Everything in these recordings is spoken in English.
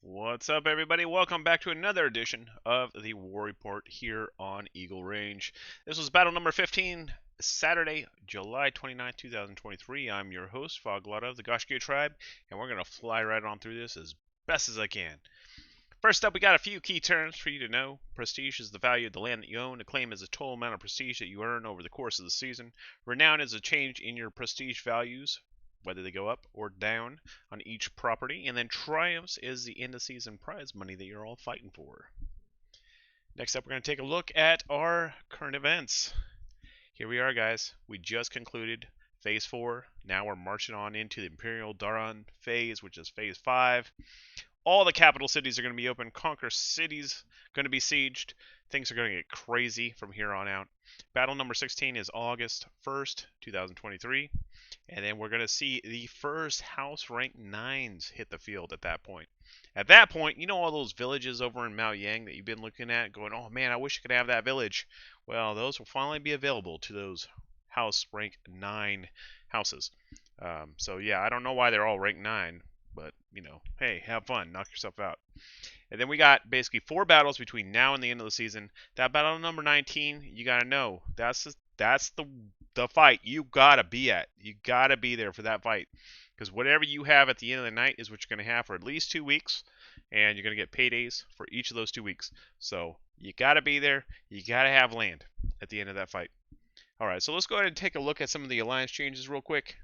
What's up, everybody? Welcome back to another edition of the War Report here on Eagle Range. This was battle number 15, Saturday, July 29th, 2023. I'm your host, Foglotta of the Goshgir tribe, and we're going to fly right on through this as best as I can. First up, we got a few key terms for you to know. Prestige is the value of the land that you own. Acclaim is the total amount of prestige that you earn over the course of the season. Renown is a change in your prestige values, whether they go up or down on each property. And then Triumphs is the end of season prize money that you're all fighting for. Next up, we're going to take a look at our current events. Here we are, guys. We just concluded Phase 4. Now we're marching on into the Imperial Daran phase, which is Phase 5. All the capital cities are going to be open. Conquer cities going to be sieged. Things are going to get crazy from here on out. Battle number 16 is August 1st, 2023. And then we're going to see the first house rank 9s hit the field at that point. At that point, you know all those villages over in Maoyang that you've been looking at going, oh man, I wish I could have that village. Well, those will finally be available to those house rank 9 houses. So yeah, I don't know why they're all rank 9. But, you know, hey, have fun. Knock yourself out. And then we got basically 4 battles between now and the end of the season. That battle number 19, you got to know. That's the fight you got to be at. You got to be there for that fight. Because whatever you have at the end of the night is what you're going to have for at least 2 weeks. And you're going to get paydays for each of those 2 weeks. So you got to be there. You got to have land at the end of that fight. All right, so let's go ahead and take a look at some of the alliance changes real quick.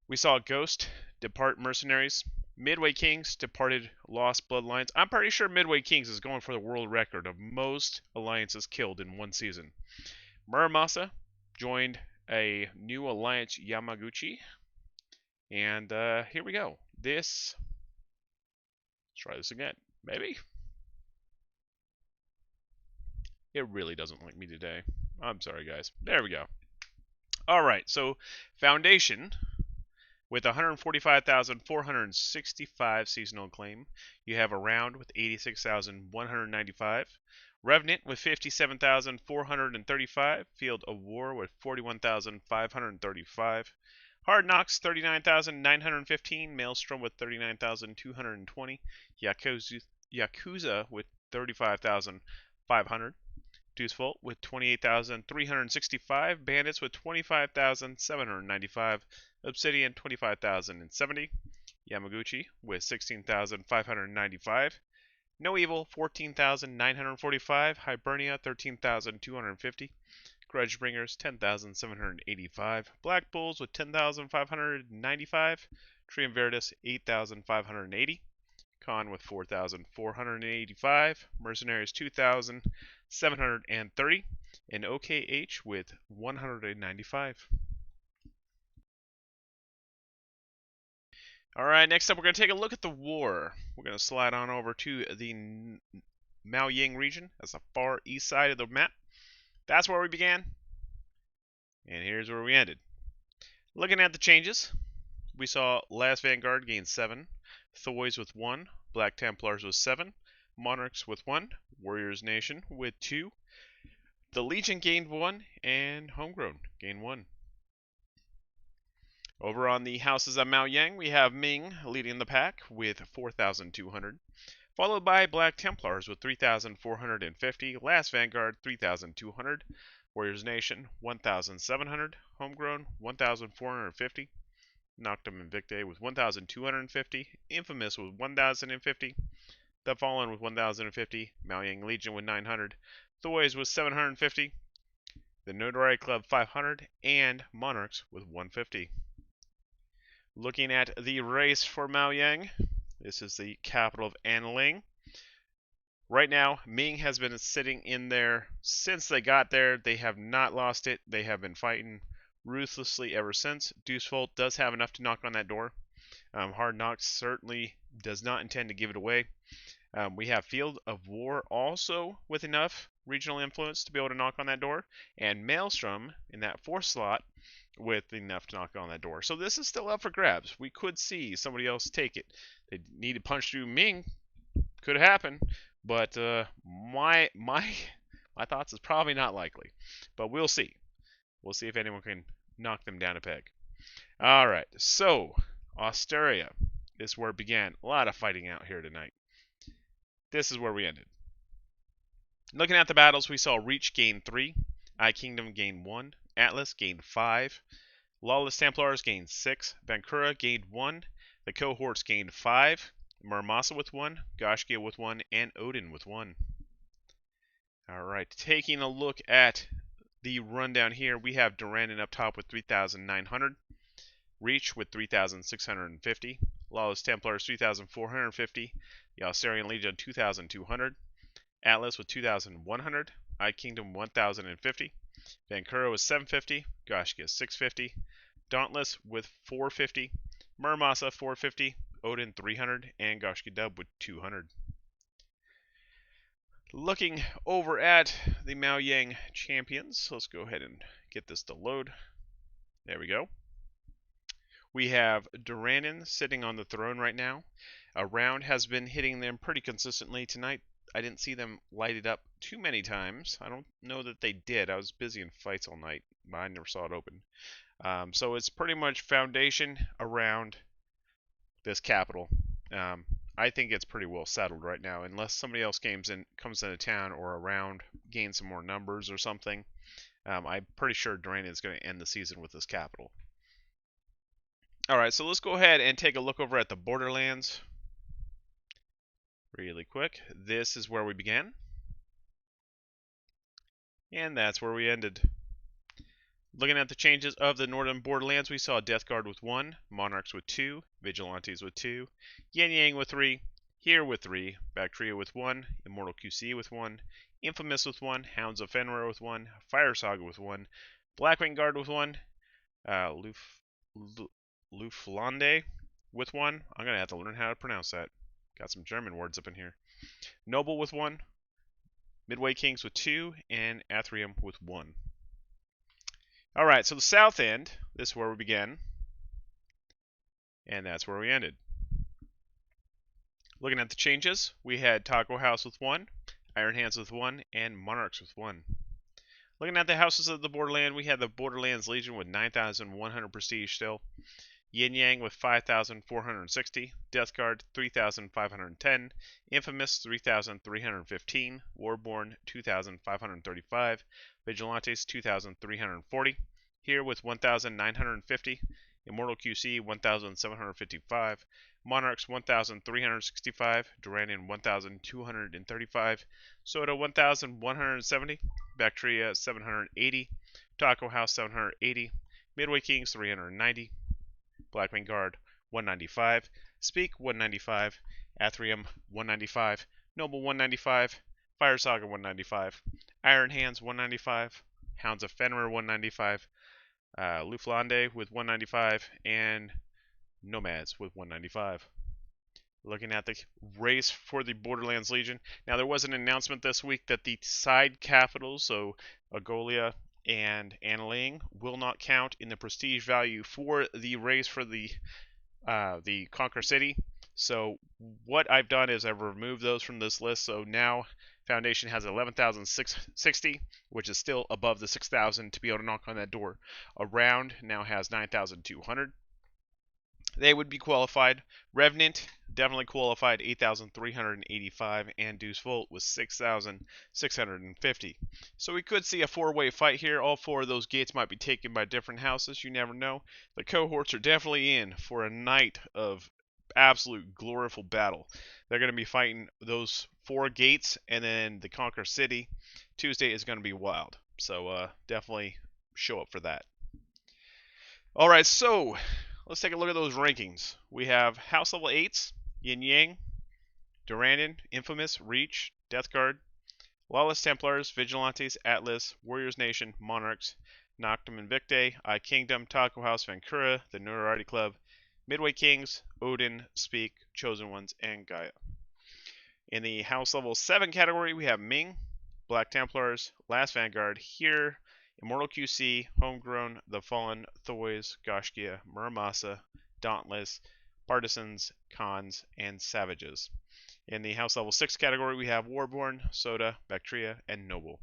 We saw Ghost depart Mercenaries. Midway Kings departed Lost Bloodlines. I'm pretty sure Midway Kings is going for the world record of most alliances killed in one season. Muramasa joined a new alliance, Yamaguchi. And here we go. Let's try this again. Maybe? It really doesn't like me today. I'm sorry, guys. There we go. Alright, so Foundation, with 145,465 seasonal claim, you have a round with 86,195. Revenant with 57,435. Field of War with 41,535. Hard Knocks 39,915. Maelstrom with 39,220. Yakuza with 35,500. Deucefault with 28,365. Bandits with 25,795. Obsidian 25,070. Yamaguchi with 16,595. No Evil 14,945. Hibernia 13,250. Grudgebringers 10,785. Black Bulls with 10,595. Triumviratus 8,580. Con with 4,485. Mercenaries 2,730. And OKH with 195. Alright, next up we're going to take a look at the war. We're going to slide on over to the Maoyang region. That's the far east side of the map. That's where we began. And here's where we ended. Looking at the changes, we saw Last Vanguard gain 7. Thoys with 1. Black Templars with 7. Monarchs with 1. Warriors Nation with 2. The Legion gained 1. And Homegrown gained 1. Over on the houses of Maoyang, we have Ming leading the pack with 4,200, followed by Black Templars with 3,450, Last Vanguard 3,200, Warriors Nation 1,700, Homegrown 1,450, Noctum Invicte with 1,250, Infamous with 1,050, The Fallen with 1,050, Maoyang Legion with 900, Thoys with 750, the Notoriety Club 500, and Monarchs with 150. Looking at the race for Maoyang, this is the capital of Anling. Right now, Ming has been sitting in there since they got there. They have not lost it. They have been fighting ruthlessly ever since. Deucefault does have enough to knock on that door. Hard Knocks certainly does not intend to give it away. We have Field of War also with enough regional influence to be able to knock on that door. And Maelstrom in that 4th slot with enough to knock on that door. So this is still up for grabs. We could see somebody else take it. They need to punch through Ming. Could happen. But my thoughts is probably not likely. But we'll see. We'll see if anyone can knock them down a peg. All right. So Australia This is where it began. A lot of fighting out here tonight. This is where we ended. Looking at the battles, we saw Reach gain 3, Eye Kingdom gain 1, Atlas gained 5, Lawless Templars gained 6, Bankura gained 1, the Cohorts gained 5, Muramasa with 1, Gashgia with 1, and Odin with 1. Alright, taking a look at the rundown here, we have Durandon up top with 3,900, Reach with 3,650, Lawless Templars 3,450, the Australian Legion 2,200, Atlas with 2,100, Eye Kingdom 1,050, Bankura with 750, Gashgia 650, Dauntless with 450, Muramasa 450, Odin 300, and Gashgia Dub with 200. Looking over at the Miaoyang champions, let's go ahead and get this to load. There we go. We have Durandon sitting on the throne right now. A round has been hitting them pretty consistently tonight. I didn't see them light it up too many times. I don't know that they did. I was busy in fights all night. I never saw it open. So it's pretty much foundation around this capital. I think it's pretty well settled right now, unless somebody else comes into town or around, gains some more numbers or something. I'm pretty sure Durandon is going to end the season with this capital. Alright, so let's go ahead and take a look over at the Borderlands really quick. This is where we began, and that's where we ended. Looking at the changes of the Northern Borderlands, we saw Death Guard with 1, Monarchs with 2, Vigilantes with 2, Yin Yang with 3, Here with 3, Bactria with 1, Immortal QC with 1, Infamous with 1, Hounds of Fenrir with 1, Fire Saga with 1, Blackwing Guard with 1, Luflande with 1. I'm going to have to learn how to pronounce that. Got some German words up in here. Noble with 1, Midway Kings with 2, and Athrium with 1. Alright, so the south end, this is where we began, and that's where we ended. Looking at the changes, we had Taco House with 1, Iron Hands with 1, and Monarchs with 1. Looking at the houses of the Borderland, we had the Borderlands Legion with 9,100 prestige still, Yin Yang with 5,460, Death Guard 3,510, Infamous 3,315, Warborn 2,535, Vigilantes 2,340, Here with 1,950, Immortal QC 1,755, Monarchs 1,365, Durandon 1,235, Soda 1,170, Bactria 780, Taco House 780, Midway Kings 390, Blackwing Guard 195, Speak 195, Athrium 195, Noble 195, Fire Saga 195, Iron Hands 195, Hounds of Fenrir 195, Luflande with 195, and Nomads with 195. Looking at the race for the Borderlands Legion. Now there was an announcement this week that the side capitals, so Agolia and Annaling, will not count in the prestige value for the race for the Conquer City. So what I've done is I've removed those from this list. So now Foundation has 11,660, which is still above the 6,000 to be able to knock on that door. Around now has 9,200. They would be qualified. Revenant definitely qualified, 8,385, and Deuce Volt was 6,650. So we could see a four-way fight here. All four of those gates might be taken by different houses. You never know. The cohorts are definitely in for a night of absolute glorious battle. They're going to be fighting those four gates, and then the Conquer City. Tuesday is going to be wild. So definitely show up for that. All right, so let's take a look at those rankings. We have House Level 8s, Yin Yang, Durandon, Infamous, Reach, Death Guard, Lawless Templars, Vigilantes, Atlas, Warriors Nation, Monarchs, Noctum Invicte, Eye Kingdom, Taco House, Vancouver, the Notoriety Club, Midway Kings, Odin, Speak, Chosen Ones, and Gaia. In the House Level 7 category, we have Ming, Black Templars, Last Vanguard, Here, Immortal QC, Homegrown, The Fallen, Thoys, Gashgia, Muramasa, Dauntless, Partisans, Khans, and Savages. In the House Level 6 category, we have Warborn, Soda, Bactria, and Noble.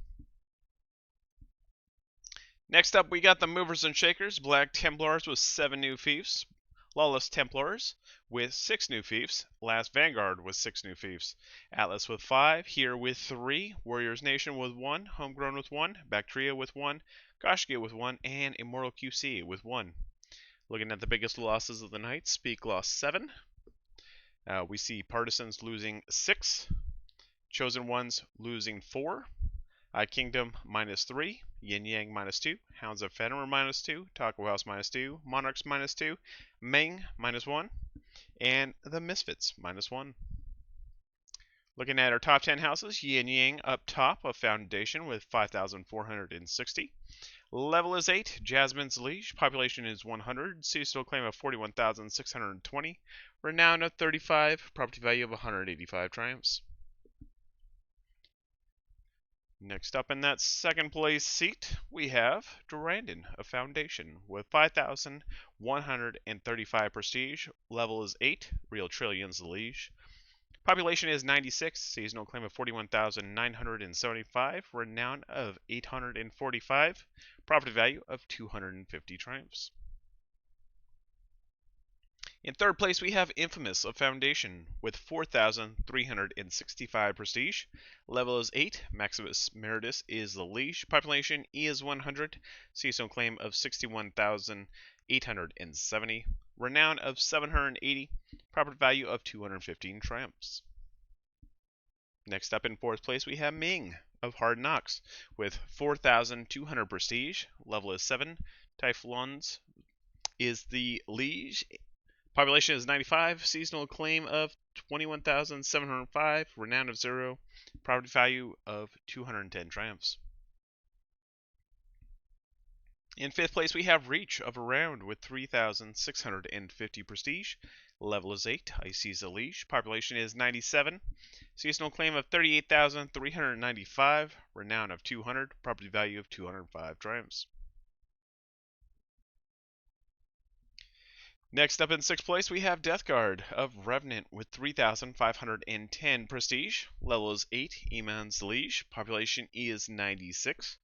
Next up, we got the Movers and Shakers, Black Templars with 7 new fiefs, Lawless Templars with 6 new fiefs, Last Vanguard with 6 new fiefs, Atlas with 5, Here with 3, Warriors Nation with 1, Homegrown with 1, Bactria with 1, Koshkia with 1, and Immortal QC with 1. Looking at the biggest losses of the night, Speak lost 7. We see Partisans losing 6, Chosen Ones losing 4, Kingdom -3, Yin Yang -2, Hounds of Fenrir -2, Taco House -2, Monarchs -2, Meng -1, and the Misfits -1. Looking at our top 10 houses, Yin Yang up top of Foundation with 5,460. Level is 8, Jasmine's Liege, population is 100, seasonal claim of 41,620, renown of 35, property value of 185 triumphs. Next up in that second place seat, we have Durandon, a Foundation, with 5,135 prestige. Level is 8, Real Trillions Liege. Population is 96, seasonal claim of 41,975, renown of 845, property value of 250 triumphs. In third place, we have Infamous, a Foundation, with 4,365 prestige. Level is 8. Maximus Meritus is the Liege. Population is 100. Seasonal claim of 61,870. Renown of 780. Property value of 215 triumphs. Next up in fourth place, we have Ming of Hard Knocks, with 4,200 prestige. Level is 7. Typhloons is the Liege. Population is 95, seasonal claim of 21,705, renown of 0, property value of 210 triumphs. In fifth place, we have Reach of Around with 3,650 prestige. Level is 8, Icy's a Liege. Population is 97, seasonal claim of 38,395, renown of 200, property value of 205 triumphs. Next up in sixth place, we have Death Guard of Revenant with 3,510 prestige. Level is 8, Iman's Liege. Population is 96.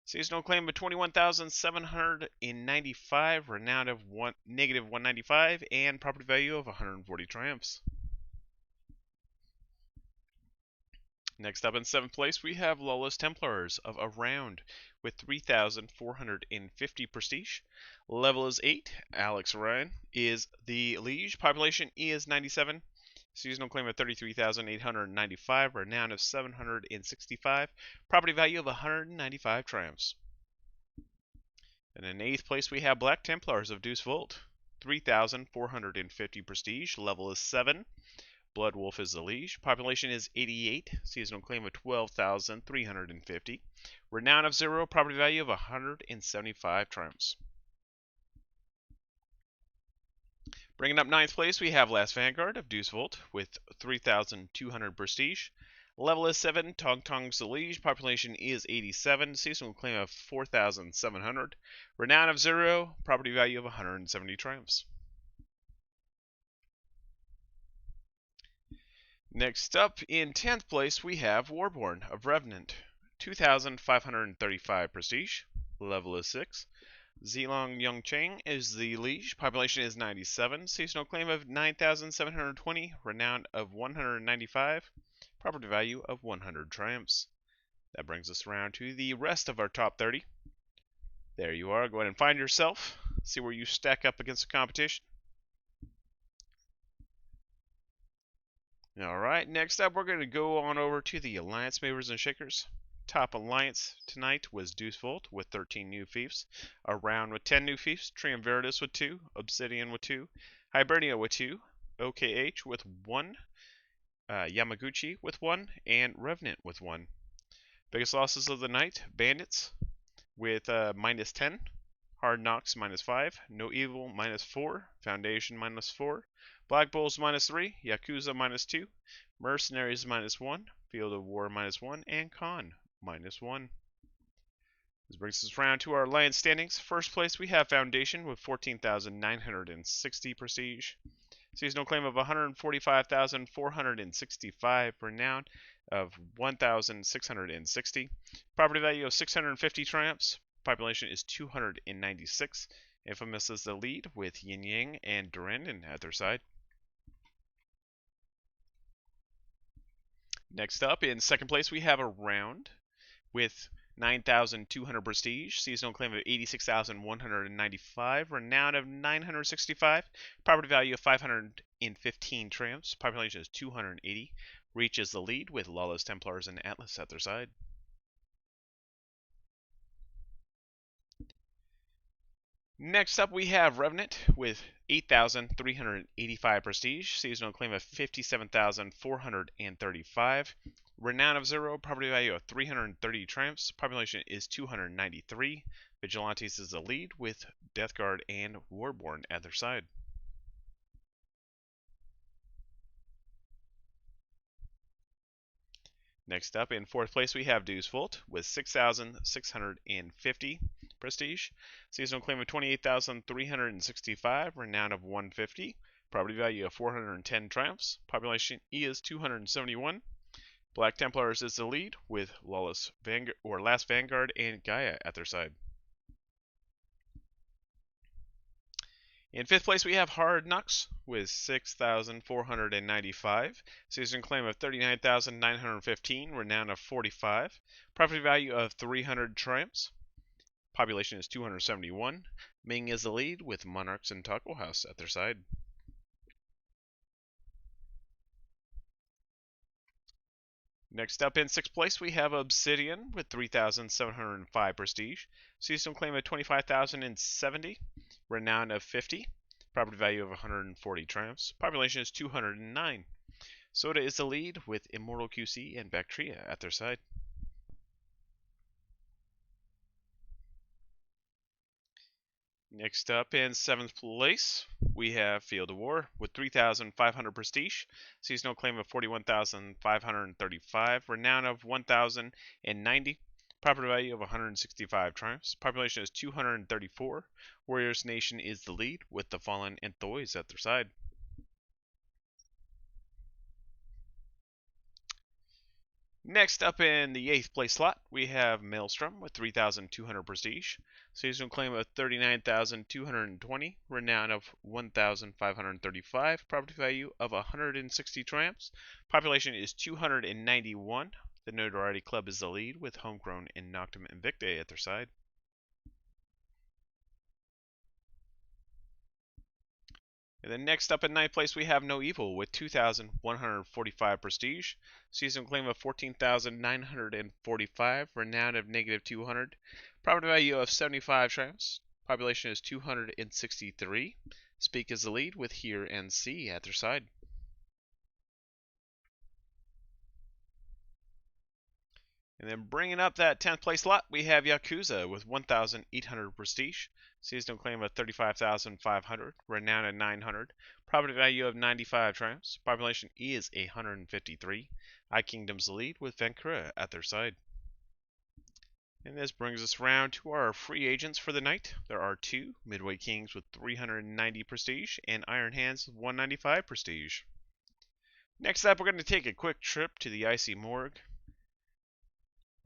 Seasonal claim of 21,795, renown of -195, and property value of 140 triumphs. Next up in seventh place, we have Lawless Templars of Around with 3,450 prestige. Level is 8. Alex Ryan is the Liege. Population is 97. Seasonal claim of 33,895. Renown of 765. Property value of 195 triumphs. And in eighth place, we have Black Templars of Deuce Volt. 3,450 prestige. Level is 7. Blood Wolf is the Liege. Population is 88. Seasonal claim of 12,350. Renown of 0. Property value of 175 triumphs. Bringing up ninth place, we have Last Vanguard of Deuce Volt with 3,200 prestige. Level is 7. Tong Tong's the Liege. Population is 87. Seasonal claim of 4,700. Renown of 0. Property value of 170 triumphs. Next up, in 10th place, we have Warborn of Revenant, 2,535 prestige, level is 6. Zilong Yongcheng is the Liege, population is 97, seasonal claim of 9,720, renown of 195, property value of 100 triumphs. That brings us around to the rest of our top 30. There you are, go ahead and find yourself, see where you stack up against the competition. Alright, next up we're going to go on over to the Alliance Movers and Shakers. Top Alliance tonight was Deuce Volt with 13 new fiefs, Around with 10 new fiefs, Triumviratus with 2, Obsidian with 2, Hibernia with 2, OKH with 1, Yamaguchi with 1, and Revenant with 1. Biggest losses of the night, Bandits with -10, Hard Knocks -5, No Evil -4, Foundation -4, Black Bulls -3, Yakuza -2, Mercenaries -1, Field of War -1, and Con -1. This brings us around to our Alliance standings. First place we have Foundation with 14,960 prestige. Seasonal claim of 145,465, renown of 1,660. Property value of 650 triumphs. Population is 296. Infamous is the lead with Yin Yang and Durandon at their side. Next up, in second place, we have a round with 9,200 prestige, seasonal claim of 86,195, renown of 965, property value of 515 triumphs, population is 280, reach is the lead with Lawless Templars and Atlas at their side. Next up, we have Revenant with 8,385 prestige, seasonal claim of 57,435, renown of 0, property value of 330 triumphs, population is 293. Vigilantes is the lead with Death Guard and Warborn at their side. Next up, in fourth place, we have Deus Vult with 6,650 prestige, seasonal claim of 28,365, renown of 150, property value of 410 triumphs, population is 271. Black Templars is the lead with Lawless Vanguard or Last Vanguard and Gaia at their side. In fifth place, we have Hard Knocks with 6,495, season claim of 39,915, renown of 45, property value of 300 triumphs, population is 271. Ming is the lead with Monarchs and Taco House at their side. Next up in sixth place, we have Obsidian with 3,705 prestige, seasonal claim of 25,070, renown of 50, property value of 140 triumphs, population is 209. Soda is the lead with Immortal QC and Bactria at their side. Next up in seventh place, we have Field of War with 3,500 prestige, seasonal claim of 41,535, renown of 1,090, property value of 165 triumphs, population is 234. Warriors Nation is the lead with the Fallen and Thoys at their side. Next up in the 8th place slot, we have Maelstrom with 3,200 prestige, seasonal claim of 39,220, renown of 1,535, property value of 160 triumphs, population is 291. The Notoriety Club is the lead with Homegrown and Noctum Invicta at their side. And then next up in ninth place, we have No Evil with 2,145 prestige, season claim of 14,945, renown of -200, property value of 75 triumphs, population is 263. Speak is the lead with Hear and See at their side. And then bringing up that 10th place slot, we have Yakuza with 1,800 prestige, seasonal claim of 35,500, renown at 900, property value of 95 triumphs, population is 153. I Kingdom's the lead with Vancouver at their side. And this brings us around to our free agents for the night. There are two Midway Kings with 390 prestige and Iron Hands with 195 prestige. Next up, we're going to take a quick trip to the Icy Morgue.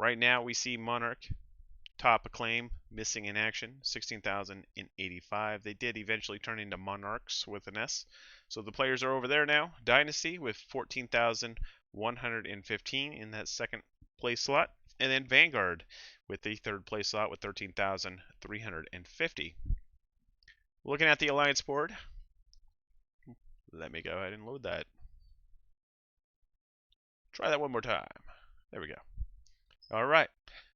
Right now, we see Monarch, top acclaim, missing in action, 16,085. They did eventually turn into Monarchs with an S. So the players are over there now. Dynasty with 14,115 in that second place slot. And then Vanguard with the third place slot with 13,350. Looking at the Alliance board, let me go ahead and load that. Try that one more time. There we go. All right.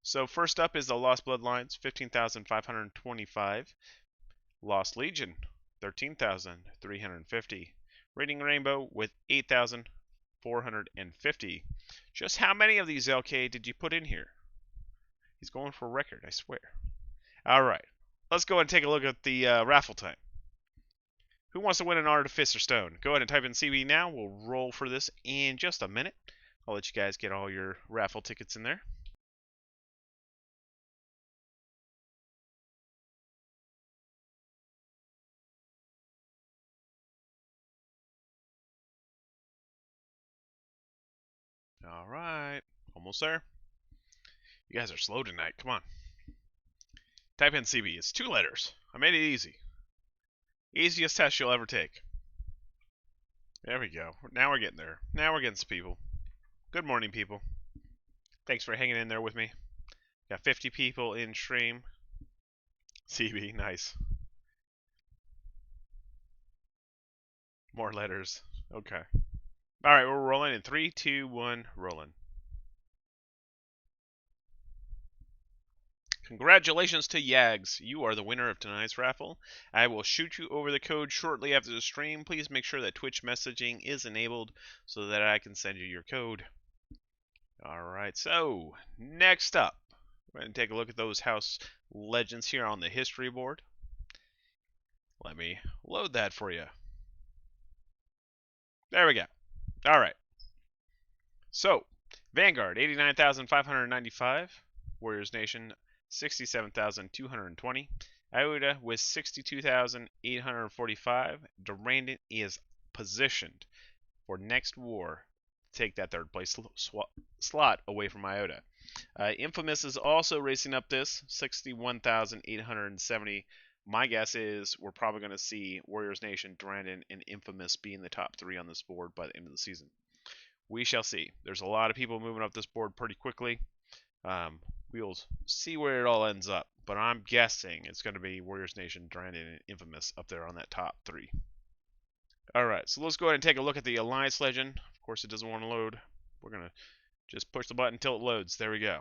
So first up is the Lost Bloodlines, 15,525. Lost Legion, 13,350. Raiding Rainbow with 8,450. Just how many of these LK did you put in here? He's going for a record, I swear. All right. Let's go and take a look at the raffle time. Who wants to win an Artificer Stone? Go ahead and type in CB now. We'll roll for this in just a minute. I'll let you guys get all your raffle tickets in there. All right, almost there. You guys are slow tonight. Come on. Type in CB. It's 2 letters. I made it easy. Easiest test you'll ever take. There we go. Now we're getting there. Now we're getting some people. Good morning, people. Thanks for hanging in there with me. Got 50 people in stream. CB, nice. More letters. Okay. Alright, we're rolling in 3, 2, 1, rolling. Congratulations to Yags. You are the winner of tonight's raffle. I will shoot you over the code shortly after the stream. Please make sure that Twitch messaging is enabled so that I can send you your code. Alright, so next up, we're going to take a look at those house legends here on the history board. Let me load that for you. There we go. Alright. So, Vanguard, 89,595. Warriors Nation, 67,220. Iota with 62,845. Durandon is positioned for next war to take that third place slot away from Iota. Infamous is also racing up this, 61,870. My guess is we're probably going to see Warriors Nation, Durandon, and Infamous being the top 3 on this board by the end of the season. We shall see. There's a lot of people moving up this board pretty quickly. We'll see where it all ends up, but I'm guessing it's going to be Warriors Nation, Durandon, and Infamous up there on that top 3. Alright, so let's go ahead and take a look at the Alliance Legend. Of course, it doesn't want to load. We're going to just push the button until it loads. There we go.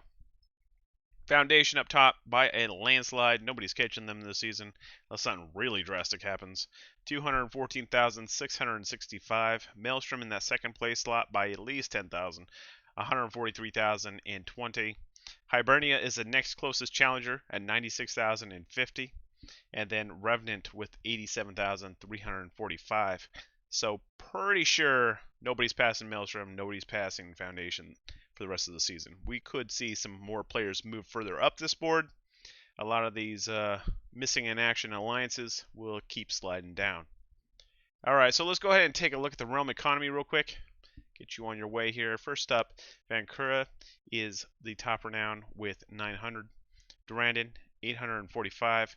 Foundation up top by a landslide. Nobody's catching them this season unless something really drastic happens. 214,665. Maelstrom in that second place slot by at least 10,000. 143,020. Hibernia is the next closest challenger at 96,050. And then Revenant with 87,345. So pretty sure nobody's passing Maelstrom, nobody's passing Foundation for the rest of the season. We could see some more players move further up this board. A lot of these missing in action alliances will keep sliding down. Alright, so let's go ahead and take a look at the realm economy real quick. Get you on your way here. First up, Vancouver is the top renown with 900. Durandon, 845.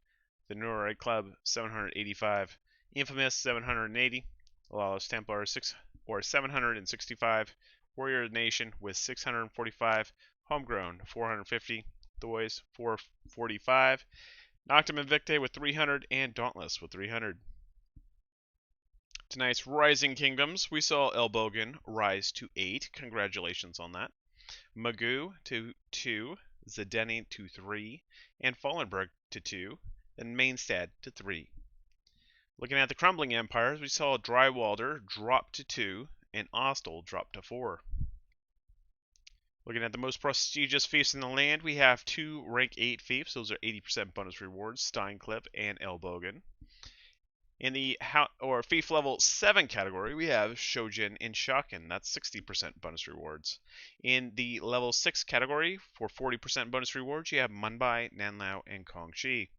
The Neuroid Club, 785. Infamous, 780. Lawless Templar, 765. Warrior Nation with 645. Homegrown, 450. Thoys, 445. Noctum Invicte with 300. And Dauntless with 300. Tonight's Rising Kingdoms, we saw Elbogen rise to 8. Congratulations on that. Magoo to 2. Zedeni to 3. And Fallenberg to 2. And Mainstad to 3. Looking at the Crumbling Empires, we saw Drywalder drop to 2. And Ostel drop to 4. Looking at the most prestigious fiefs in the land, we have 2 rank 8 fiefs. Those are 80% bonus rewards, Steincliffe and Elbogen. In the fief level 7 category, we have Shojin and Shaken. That's 60% bonus rewards. In the level 6 category, for 40% bonus rewards, you have Munbai, Nanlao, and Kongxi.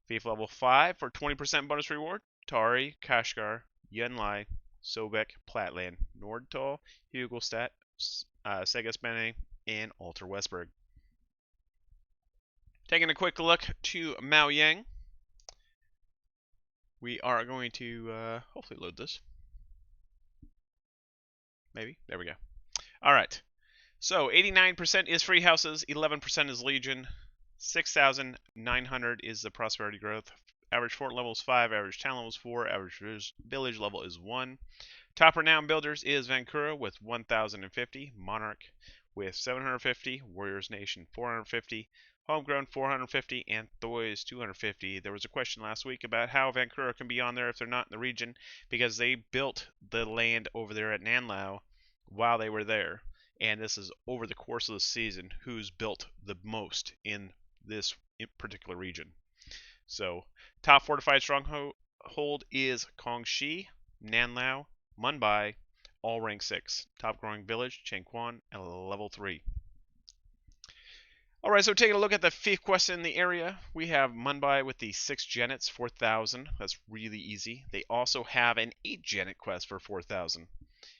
Fief level 5 for 20% bonus reward, Tari, Kashgar, Yunlai, Sobek, Platland, Nordtal, Hugelstadt, Segaspene, and Alter Westberg. Taking a quick look to Maoyang. We are going to hopefully load this. Maybe. There we go. Alright. So 89% is free houses, 11% is Legion, 6,900 is the prosperity growth. Average fort level is 5, average town level is 4, average village level is 1. Top renowned builders is Vancouver with 1,050, Monarch with 750, Warriors Nation 450, Homegrown 450, and Thoys 250. There was a question last week about how Vancouver can be on there if they're not in the region, because they built the land over there at Nanlao while they were there. And this is over the course of the season who's built the most in this particular region. So, top fortified stronghold is Kongxi, Nanlao, Munbai, all rank 6. Top growing village, Chengquan, at level 3. Alright, so taking a look at the fief quests in the area, we have Munbai with the 6 Genets, 4,000. That's really easy. They also have an 8 Genet quest for 4,000.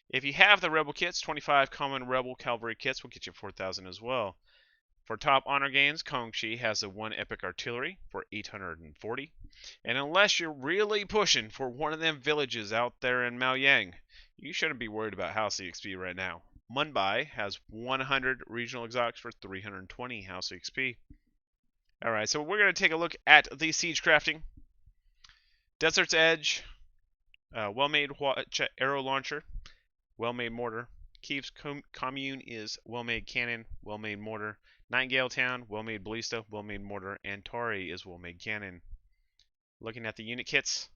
If you have the Rebel kits, 25 common Rebel Cavalry kits will get you 4,000 as well. For top honor gains, Kongxi has a 1 epic artillery for 840. And unless you're really pushing for one of them villages out there in Maoyang, you shouldn't be worried about house EXP right now. Mumbai has 100 regional exotics for 320 house EXP. Alright, so we're going to take a look at the siege crafting. Desert's Edge, well-made arrow launcher, well-made mortar. Kiev's commune is well-made cannon, well-made mortar. Nightingale Town, well-made ballista, well-made mortar. And Tari is well-made cannon. Looking at the unit kits,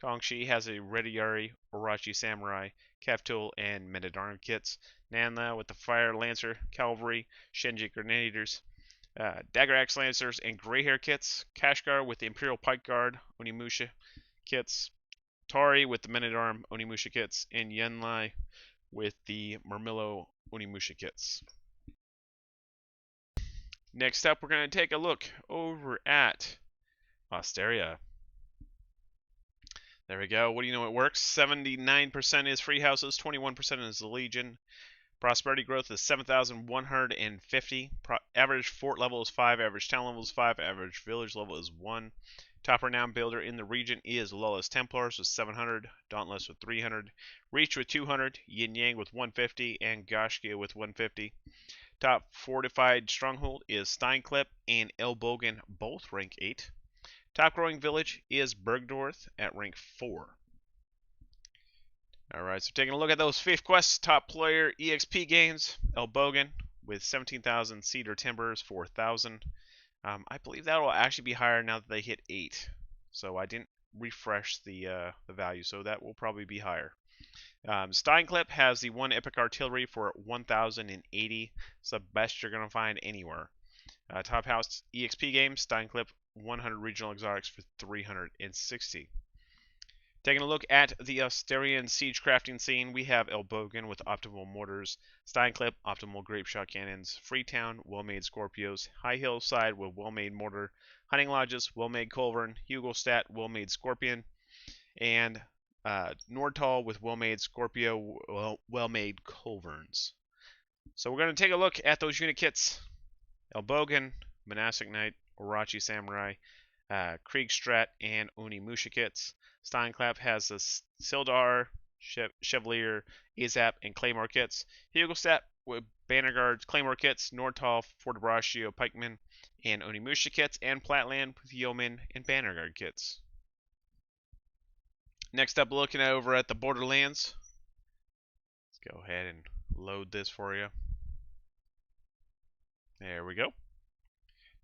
Kongxi has a Rediyari, Orochi Samurai, Keftul, and Men-at-Arms kits. Nanla with the Fire Lancer, Cavalry, Shenji Grenadiers, Dagger Axe Lancers, and Grey Hair kits. Kashgar with the Imperial Pike Guard, Onimusha kits. Tari with the Men-at-Arms, Onimusha kits. And Yenlai with the Murmillo Onimusha kits. Next up, we're going to take a look over at Osteria. There we go. What do you know? It works. 79% is free houses, 21% is the Legion. Prosperity growth is 7,150. Average fort level is 5. Average town level is 5. Average village level is 1. Top renowned builder in the region is Lawless Templars with 700. Dauntless with 300. Reach with 200. Yin Yang with 150. And Gashkia with 150. Top fortified stronghold is Steinklepp and Elbogen, both rank 8. Top growing village is Bergdorf at rank 4. Alright, so taking a look at those 5th quests, top player EXP gains, Elbogen with 17,000, Cedar Timbers 4,000. I believe that will actually be higher now that they hit 8. So I didn't refresh the value, so that will probably be higher. Steinklepp has the 1 epic artillery for 1,080. It's the best you're going to find anywhere. Top house EXP game, Steinklepp 100 regional exotics for 360. Taking a look at the Osterian siege crafting scene, we have Elbogen with optimal mortars, Steinklepp optimal grapeshot cannons, Freetown well-made Scorpios, High Hillside with well-made mortar, Hunting Lodges well-made Culverin, Hugelstadt well-made Scorpion, and Nordtal with well-made Scorpio, well-made Culverins. So we're going to take a look at those unit kits. Elbogen, Monastic Knight, Orochi Samurai, Kriegstrat, and Onimusha kits. Steinklepp has the Sildar, Chevalier, Azap, and Claymore kits. Hugelstadt with Bannerguard, Claymore kits. Nordtal, Fortebraccio, Pikemen, and Onimusha kits. And Platland with Yeoman and Bannerguard kits. Next up, looking over at the Borderlands. Let's go ahead and load this for you. There we go.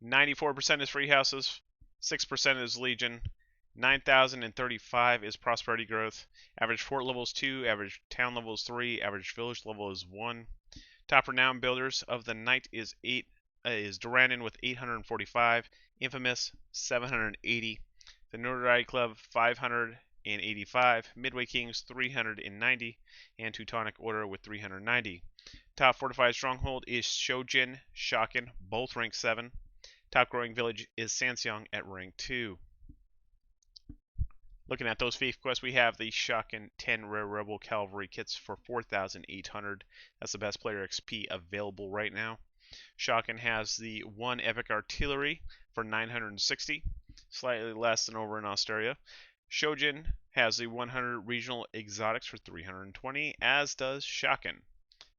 94% is free houses, 6% is Legion, 9,035 is prosperity growth. Average fort level is 2, average town level is 3, average village level is 1. Top renowned builders of the night is Duranin with 845, Infamous 780, the Notoriety Club 585, Midway Kings 390, and Teutonic Order with 390. Top fortified stronghold is Shojin, Shaken, both rank 7. Top growing village is Sanseong at rank 2. Looking at those 5th quests, we have the Shaken 10 Rare Rebel Cavalry kits for 4,800. That's the best player XP available right now. Shaken has the 1 Epic Artillery for 960, slightly less than over in Osteria. Shojin has the 100 Regional Exotics for 320, as does Shaken.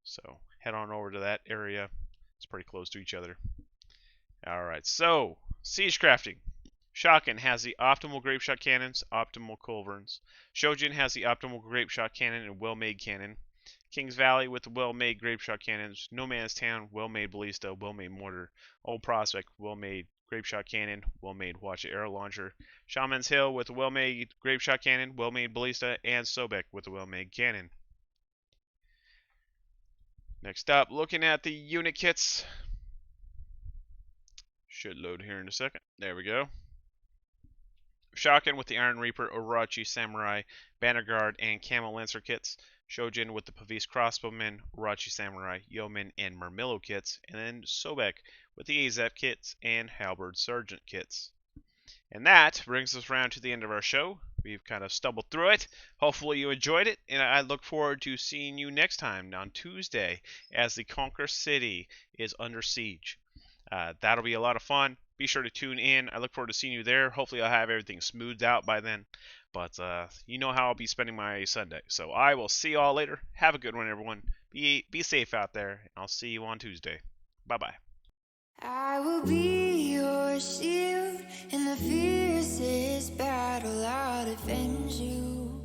So head on over to that area. It's pretty close to each other. Alright, so siege crafting. Shaken has the optimal grapeshot cannons, optimal culverins. Shojin has the optimal grapeshot cannon and well-made cannon. Kings Valley with the well-made grapeshot cannons. No Man's Town, well-made ballista, well-made mortar. Old Prospect, well-made grapeshot cannon, well-made Watch arrow launcher. Shaman's Hill with a well-made grapeshot cannon, well-made ballista, and Sobek with a well-made cannon. Next up, looking at the unit kits. Should load here in a second. There we go. Shaken with the Iron Reaper, Orochi Samurai, Bannerguard, and Camel Lancer kits. Shojin with the Pavis Crossbowmen, Orochi Samurai, Yeoman, and Murmillo kits. And then Sobek with the Azap kits and Halberd Sergeant kits. And that brings us around to the end of our show. We've kind of stumbled through it. Hopefully you enjoyed it, and I look forward to seeing you next time on Tuesday as the Conquer City is under siege. That'll be a lot of fun. Be sure to tune in. I look forward to seeing you there. Hopefully, I'll have everything smoothed out by then. But you know how I'll be spending my Sunday. So I will see you all later. Have a good one, everyone. Be safe out there, and I'll see you on Tuesday. Bye bye. I will be your shield in the fiercest battle. I'll defend you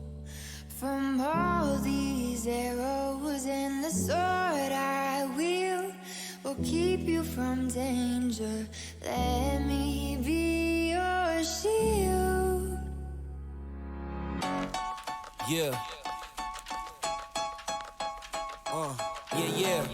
from all these arrows, and the sword I wield will keep you from danger. Let me be your shield. Yeah. Yeah.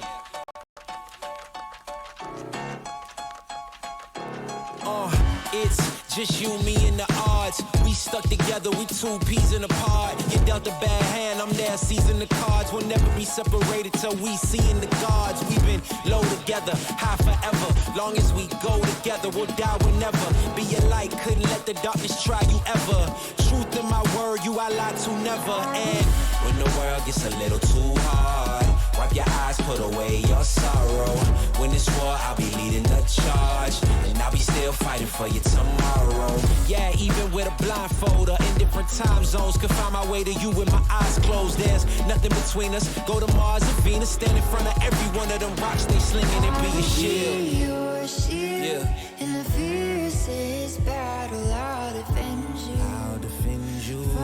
It's just you, me, and the odds. We stuck together, we two peas in a pod. You dealt a bad hand, I'm there seizing the cards. We'll never be separated till we see in the gods. We've been low together, high forever. Long as we go together, we'll die whenever. Be a light, couldn't let the darkness try you ever. Truth in my word, you I lie to never. And when the world gets a little too hard, wipe your eyes, put away your sorrow. When it's war, I'll be leading the charge, and I'll be still fighting for you tomorrow. Yeah, even with a blindfold or in different time zones, could find my way to you with my eyes closed. There's nothing between us. Go to Mars or Venus, stand in front of every one of them rocks they slinging and be a shield. Be your shield. Yeah. In the fiercest battle, I'll defend you. I'll defend you.